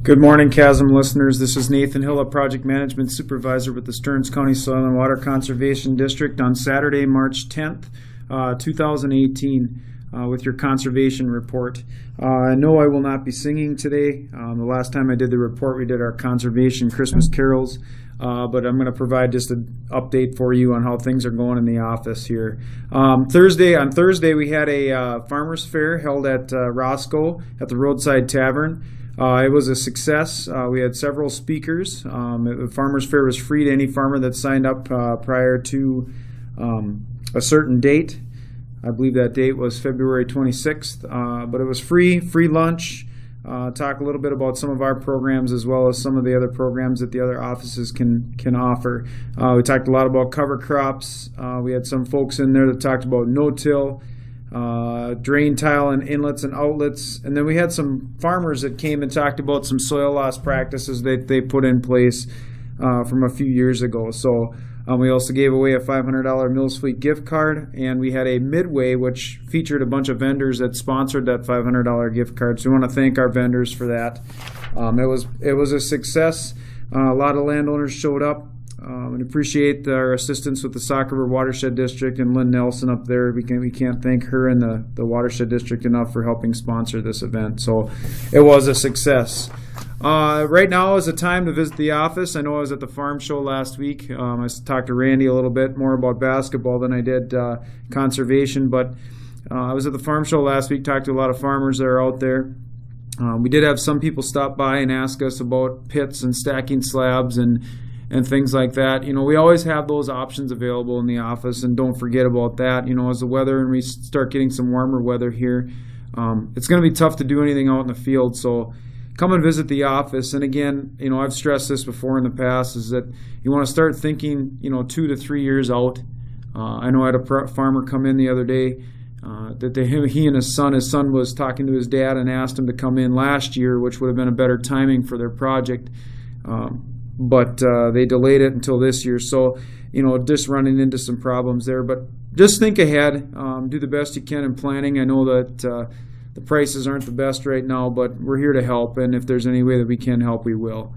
Good morning, Chasm listeners. This is Nathan Hylla, Project Management Supervisor with the Stearns County Soil and Water Conservation District on Saturday, March 10th, 2018, with your conservation report. No, I will not be singing today. The last time I did the report, we did our conservation Christmas carols, but I'm going to provide just an update for you on how things are going in the office here. On Thursday, we had a farmers fair held at Roscoe at the Roadside Tavern. It was a success. We had several speakers. The farmers fair was free to any farmer that signed up prior to a certain date. I believe that date was February 26th, but it was free lunch. Talk a little bit about some of our programs as well as some of the other programs that the other offices can offer. We talked a lot about cover crops. We had some folks in there that talked about no-till, drain tile and inlets and outlets, and then we had some farmers that came and talked about some soil loss practices that they put in place from a few years ago. So we also gave away a $500 Mills Fleet gift card, and we had a Midway which featured a bunch of vendors that sponsored that $500 gift card. So we want to thank our vendors for that. It was a success. A lot of landowners showed up. And appreciate our assistance with the Sauk River Watershed District and Lynn Nelson up there. We can't thank her and the Watershed District enough for helping sponsor this event. So it was a success. Right now is the time to visit the office. I know I was at the farm show last week. I talked to Randy a little bit more about basketball than I did conservation, but I was at the farm show last week, talked to a lot of farmers that are out there. We did have some people stop by and ask us about pits and stacking slabs and things like that. You know, we always have those options available in the office, and don't forget about that. You know, as the weather and we start getting some warmer weather here, it's going to be tough to do anything out in the field. So come and visit the office. And again, you know, I've stressed this before in the past, is that you want to start thinking, 2 to 3 years out. I know I had a farmer come in the other day that he and his son was talking to his dad and asked him to come in last year, which would have been a better timing for their project. But they delayed it until this year. So, just running into some problems there. But just think ahead. Do the best you can in planning. I know that the prices aren't the best right now, but we're here to help. And if there's any way that we can help, we will.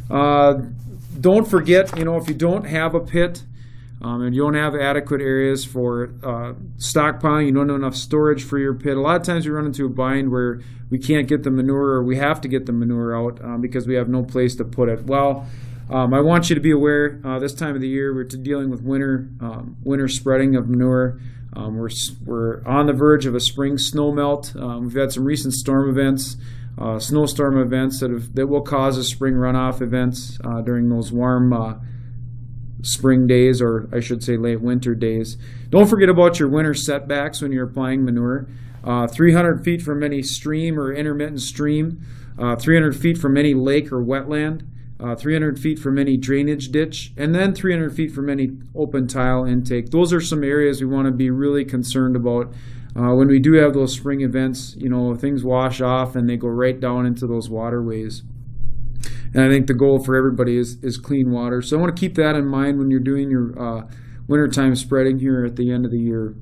Don't forget, if you don't have a pit and you don't have adequate areas for stockpiling, you don't have enough storage for your pit, a lot of times we run into a bind where we can't get the manure, or we have to get the manure out because we have no place to put it. Well, I want you to be aware this time of the year we're dealing with winter spreading of manure. We're on the verge of a spring snow melt. We've had some recent storm events, snowstorm events that will cause a spring runoff events during those warm spring days, or I should say late winter days. Don't forget about your winter setbacks when you're applying manure. 300 feet from any stream or intermittent stream, 300 feet from any lake or wetland, 300 feet from any drainage ditch, and then 300 feet from any open tile intake. Those are some areas we want to be really concerned about. When we do have those spring events, things wash off and they go right down into those waterways. And I think the goal for everybody is clean water. So I want to keep that in mind when you're doing your wintertime spreading here at the end of the year.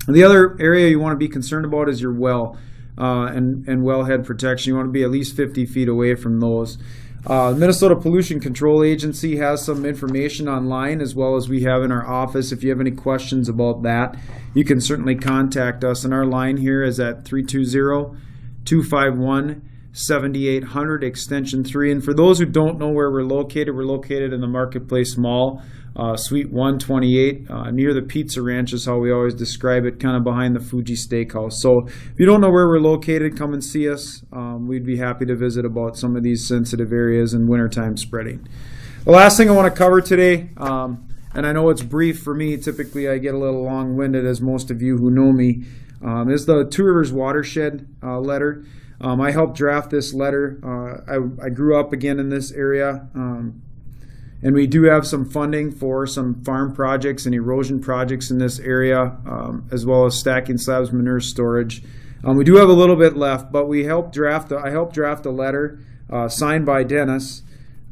And the other area you want to be concerned about is your well and wellhead protection. You want to be at least 50 feet away from those. The Minnesota Pollution Control Agency has some information online, as well as we have in our office. If you have any questions about that, you can certainly contact us. And our line here is at 320-251-7800, extension 3. And for those who don't know where we're located in the Marketplace Mall, Suite 128, near the Pizza Ranch is how we always describe it, kind of behind the Fuji Steakhouse. So if you don't know where we're located, come and see us. We'd be happy to visit about some of these sensitive areas in wintertime spreading. The last thing I want to cover today, and I know it's brief for me, typically I get a little long-winded, as most of you who know me, is the Two Rivers Watershed letter. I helped draft this letter. I grew up again in this area, and we do have some funding for some farm projects and erosion projects in this area, as well as stacking slabs, manure storage. We do have a little bit left, but I helped draft a letter signed by Dennis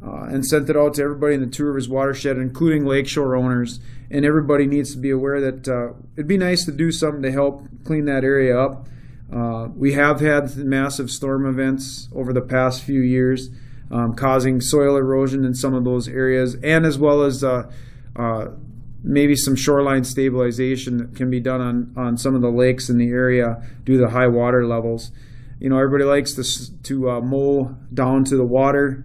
and sent it out to everybody in the Two Rivers Watershed, including lakeshore owners. And everybody needs to be aware that it'd be nice to do something to help clean that area up. We have had massive storm events over the past few years, causing soil erosion in some of those areas, and as well as maybe some shoreline stabilization that can be done on some of the lakes in the area due to high water levels. Everybody likes to mow down to the water,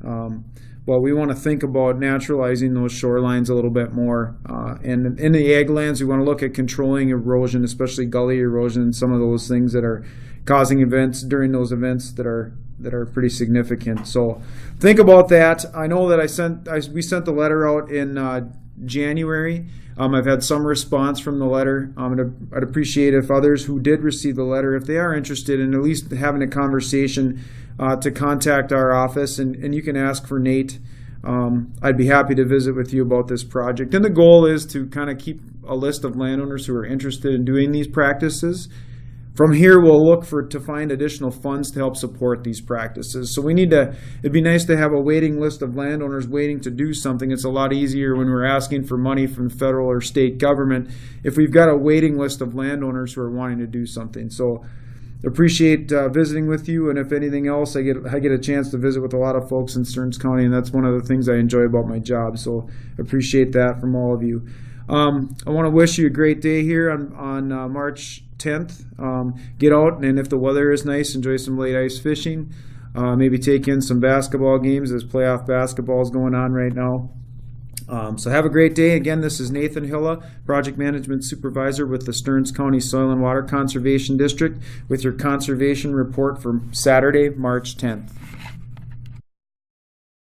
but we want to think about naturalizing those shorelines a little bit more. And in the ag lands, we want to look at controlling erosion, especially gully erosion, and some of those things that are causing events during those events that are pretty significant. So think about that. I know that we sent the letter out in January. I've had some response from the letter. I'd appreciate if others who did receive the letter, if they are interested in at least having a conversation, to contact our office, and you can ask for Nate. I'd be happy to visit with you about this project. And the goal is to kind of keep a list of landowners who are interested in doing these practices. From here, we'll look to find additional funds to help support these practices. So it'd be nice to have a waiting list of landowners waiting to do something. It's a lot easier when we're asking for money from the federal or state government if we've got a waiting list of landowners who are wanting to do something. So appreciate visiting with you, and if anything else, I get a chance to visit with a lot of folks in Stearns County, and that's one of the things I enjoy about my job. So appreciate that from all of you. I want to wish you a great day here on March 10th. Get out, and if the weather is nice, enjoy some late ice fishing. Maybe take in some basketball games, as playoff basketball is going on right now. So have a great day. Again, this is Nathan Hylla, Project Management Supervisor with the Stearns County Soil and Water Conservation District, with your conservation report for Saturday, March 10th.